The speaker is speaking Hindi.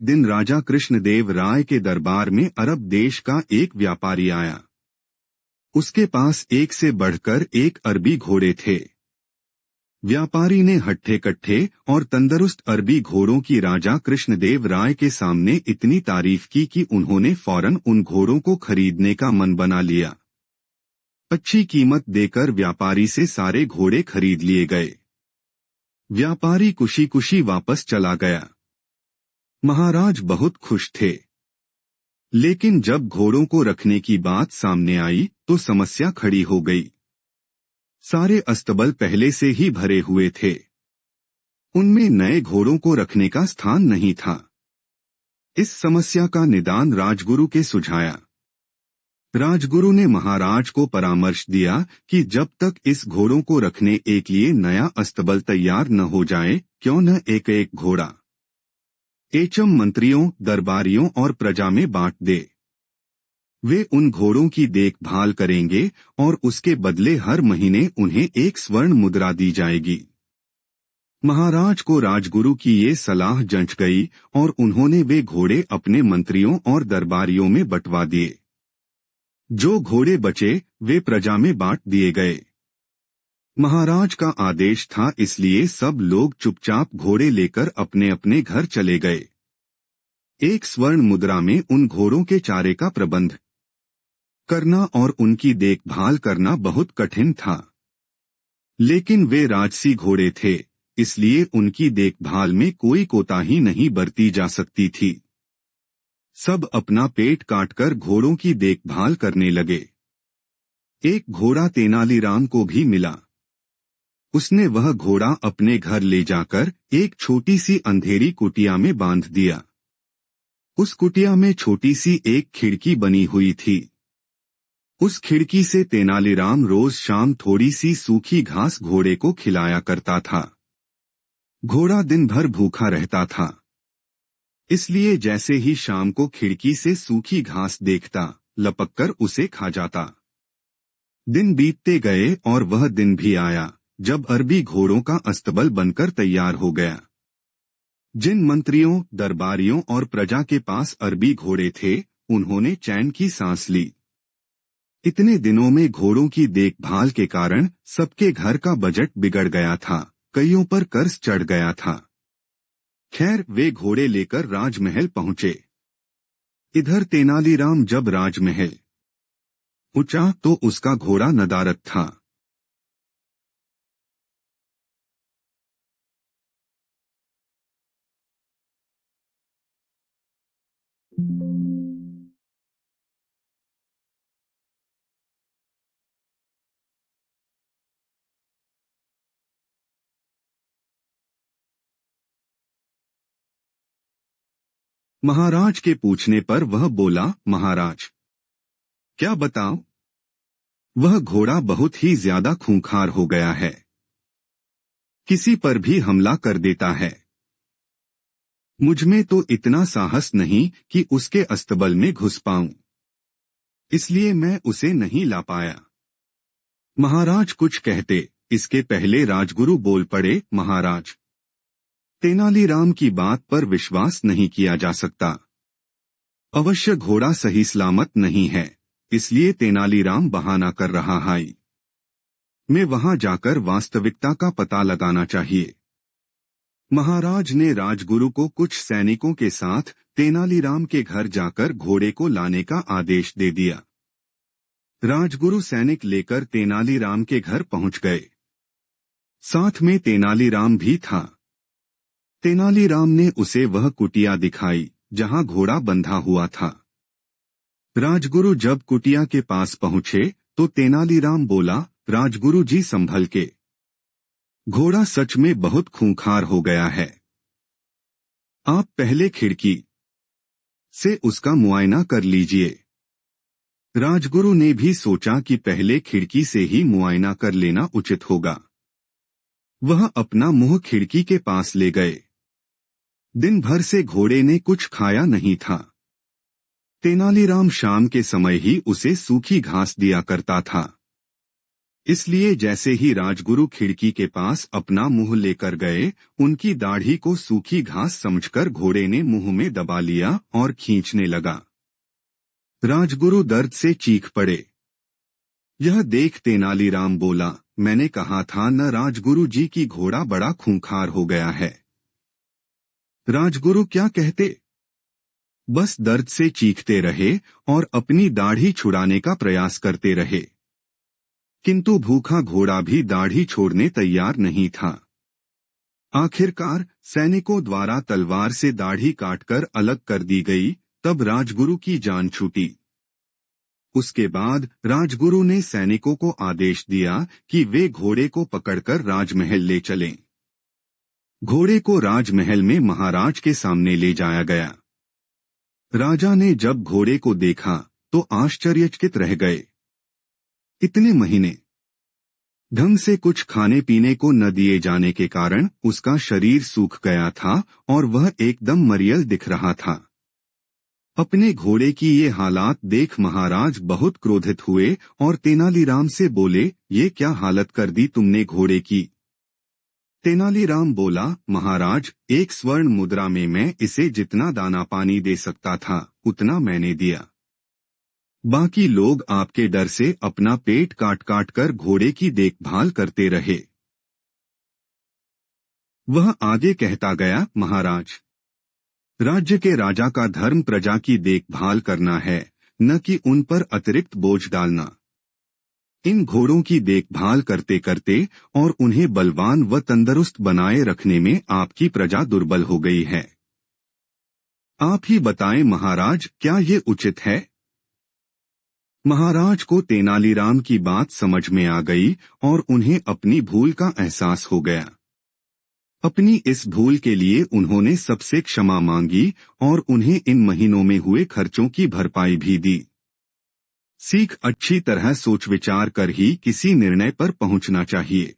दिन राजा कृष्णदेव राय के दरबार में अरब देश का एक व्यापारी आया। उसके पास एक से बढ़कर एक अरबी घोड़े थे। व्यापारी ने हट्ठे कट्ठे और तंदुरुस्त अरबी घोड़ों की राजा कृष्णदेव राय के सामने इतनी तारीफ की कि उन्होंने फौरन उन घोड़ों को खरीदने का मन बना लिया। अच्छी कीमत देकर व्यापारी से सारे घोड़े खरीद लिए गए। व्यापारी खुशी खुशी वापस चला गया। महाराज बहुत खुश थे, लेकिन जब घोड़ों को रखने की बात सामने आई तो समस्या खड़ी हो गई। सारे अस्तबल पहले से ही भरे हुए थे। उनमें नए घोड़ों को रखने का स्थान नहीं था। इस समस्या का निदान राजगुरु के सुझाया। राजगुरु ने महाराज को परामर्श दिया कि जब तक इस घोड़ों को रखने एक लिए नया अस्तबल तैयार न हो जाए, क्यों न एक एक घोड़ा एचम मंत्रियों, दरबारियों और प्रजा में बांट दे। वे उन घोड़ों की देखभाल करेंगे और उसके बदले हर महीने उन्हें एक स्वर्ण मुद्रा दी जाएगी। महाराज को राजगुरु की ये सलाह जंच गई और उन्होंने वे घोड़े अपने मंत्रियों और दरबारियों में बंटवा दिए। जो घोड़े बचे वे प्रजा में बांट दिए गए। महाराज का आदेश था, इसलिए सब लोग चुपचाप घोड़े लेकर अपने अपने घर चले गए। एक स्वर्ण मुद्रा में उन घोड़ों के चारे का प्रबंध करना और उनकी देखभाल करना बहुत कठिन था। लेकिन वे राजसी घोड़े थे, इसलिए उनकी देखभाल में कोई कोताही नहीं बरती जा सकती थी। सब अपना पेट काटकर घोड़ों की देखभाल करने लगे। एक घोड़ा तेनालीराम को भी मिला। उसने वह घोड़ा अपने घर ले जाकर एक छोटी सी अंधेरी कुटिया में बांध दिया। उस कुटिया में छोटी सी एक खिड़की बनी हुई थी। उस खिड़की से तेनालीराम रोज शाम थोड़ी सी सूखी घास घोड़े को खिलाया करता था। घोड़ा दिन भर भूखा रहता था, इसलिए जैसे ही शाम को खिड़की से सूखी घास देखता, लपककर उसे खा जाता। दिन बीतते गए और वह दिन भी आया जब अरबी घोड़ों का अस्तबल बनकर तैयार हो गया। जिन मंत्रियों, दरबारियों और प्रजा के पास अरबी घोड़े थे, उन्होंने चैन की सांस ली। इतने दिनों में घोड़ों की देखभाल के कारण सबके घर का बजट बिगड़ गया था, कईयों पर कर्ज चढ़ गया था। खैर, वे घोड़े लेकर राजमहल पहुंचे। इधर तेनालीराम जब राजमहल पहुंचा तो उसका घोड़ा नदारद था। महाराज के पूछने पर वह बोला, महाराज क्या बताऊं? वह घोड़ा बहुत ही ज्यादा खूंखार हो गया है। किसी पर भी हमला कर देता है। मुझमें तो इतना साहस नहीं कि उसके अस्तबल में घुस पाऊं, इसलिए मैं उसे नहीं ला पाया। महाराज कुछ कहते, इसके पहले राजगुरु बोल पड़े, महाराज तेनालीराम की बात पर विश्वास नहीं किया जा सकता। अवश्य घोड़ा सही सलामत नहीं है, इसलिए तेनालीराम बहाना कर रहा है। मैं वहां जाकर वास्तविकता का पता लगाना चाहिए। महाराज ने राजगुरु को कुछ सैनिकों के साथ तेनालीराम के घर जाकर घोड़े को लाने का आदेश दे दिया। राजगुरु सैनिक लेकर तेनालीराम के घर पहुंच गए। साथ में तेनालीराम भी था। तेनालीराम ने उसे वह कुटिया दिखाई जहां घोड़ा बंधा हुआ था। राजगुरु जब कुटिया के पास पहुंचे तो तेनालीराम बोला, राजगुरु जी संभल के, घोड़ा सच में बहुत खूंखार हो गया है। आप पहले खिड़की से उसका मुआयना कर लीजिए। राजगुरु ने भी सोचा कि पहले खिड़की से ही मुआयना कर लेना उचित होगा। वह अपना मुंह खिड़की के पास ले गए। दिन भर से घोड़े ने कुछ खाया नहीं था। तेनालीराम शाम के समय ही उसे सूखी घास दिया करता था। इसलिए जैसे ही राजगुरु खिड़की के पास अपना मुंह लेकर गए, उनकी दाढ़ी को सूखी घास समझकर घोड़े ने मुंह में दबा लिया और खींचने लगा। राजगुरु दर्द से चीख पड़े। यह देख तेनालीराम बोला, मैंने कहा था न राजगुरु जी की घोड़ा बड़ा खूंखार हो गया है। राजगुरु क्या कहते, बस दर्द से चीखते रहे और अपनी दाढ़ी छुड़ाने का प्रयास करते रहे, किंतु भूखा घोड़ा भी दाढ़ी छोड़ने तैयार नहीं था। आखिरकार सैनिकों द्वारा तलवार से दाढ़ी काटकर अलग कर दी गई, तब राजगुरु की जान छूटी। उसके बाद राजगुरु ने सैनिकों को आदेश दिया कि वे घोड़े को पकड़कर राजमहल ले चलें। घोड़े को राजमहल में महाराज के सामने ले जाया गया। राजा ने जब घोड़े को देखा तो आश्चर्यचकित रह गए। इतने महीने ढंग से कुछ खाने पीने को न दिए जाने के कारण उसका शरीर सूख गया था और वह एकदम मरियल दिख रहा था। अपने घोड़े की ये हालात देख महाराज बहुत क्रोधित हुए और तेनालीराम से बोले, ये क्या हालत कर दी तुमने घोड़े की। तेनालीराम बोला, महाराज, एक स्वर्ण मुद्रा में मैं इसे जितना दाना पानी दे सकता था उतना मैंने दिया। बाकी लोग आपके डर से अपना पेट काट काट कर घोड़े की देखभाल करते रहे। वह आगे कहता गया, महाराज, राज्य के राजा का धर्म प्रजा की देखभाल करना है, न कि उन पर अतिरिक्त बोझ डालना। इन घोड़ों की देखभाल करते करते और उन्हें बलवान व तंदुरुस्त बनाए रखने में आपकी प्रजा दुर्बल हो गई है। आप ही बताएं महाराज, क्या ये उचित है। महाराज को तेनालीराम की बात समझ में आ गई और उन्हें अपनी भूल का एहसास हो गया। अपनी इस भूल के लिए उन्होंने सबसे क्षमा मांगी और उन्हें इन महीनों में हुए खर्चों की भरपाई भी दी। सीख, अच्छी तरह सोच विचार कर ही किसी निर्णय पर पहुंचना चाहिए।